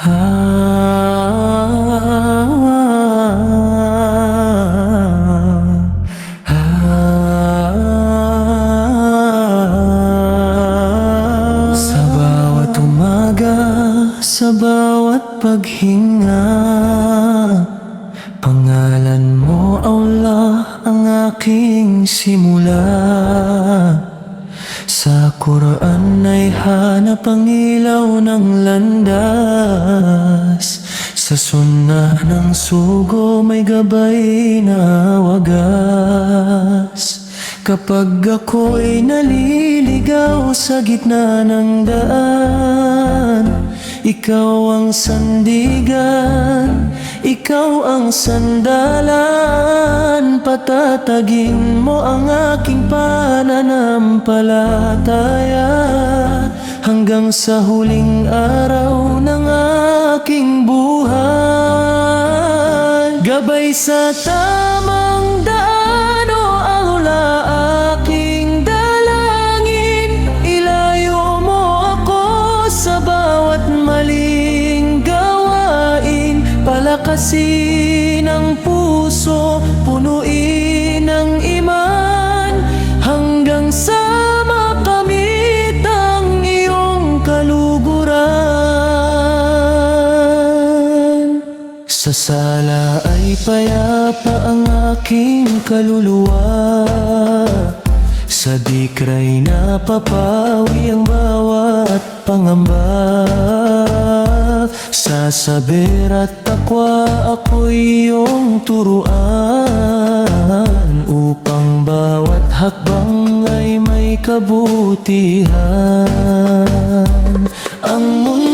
Sa bawat umaga, sa bawat paghinga, pangalan mo, Allah, ang aking simula. Sa Quran ay hanap ang ilaw ng landas, sa sunnah ng sugo may gabay na wagas. Kapag ako'y naliligaw sa gitna ng daan, ikaw ang sandigan, ikaw ang sandalan. Patatagin mo ang aking pananampalataya, hanggang sa huling araw ng aking buhay. Gabay sa tamang daan, o Allah, aking dalangin. Ilayo mo ako sa bawat maling gawain. Palakasin ang puso, punuin ang iman, hanggang sa makamit ang iyong kaluguran. Sa sala ay payapa ang aking kaluluwa, sa dikra'y napapawi ang bawat pangamba. Sa saber at takwa ako'y iyong turuan, upang bawat hakbang ay may kabutihan. Ang mundo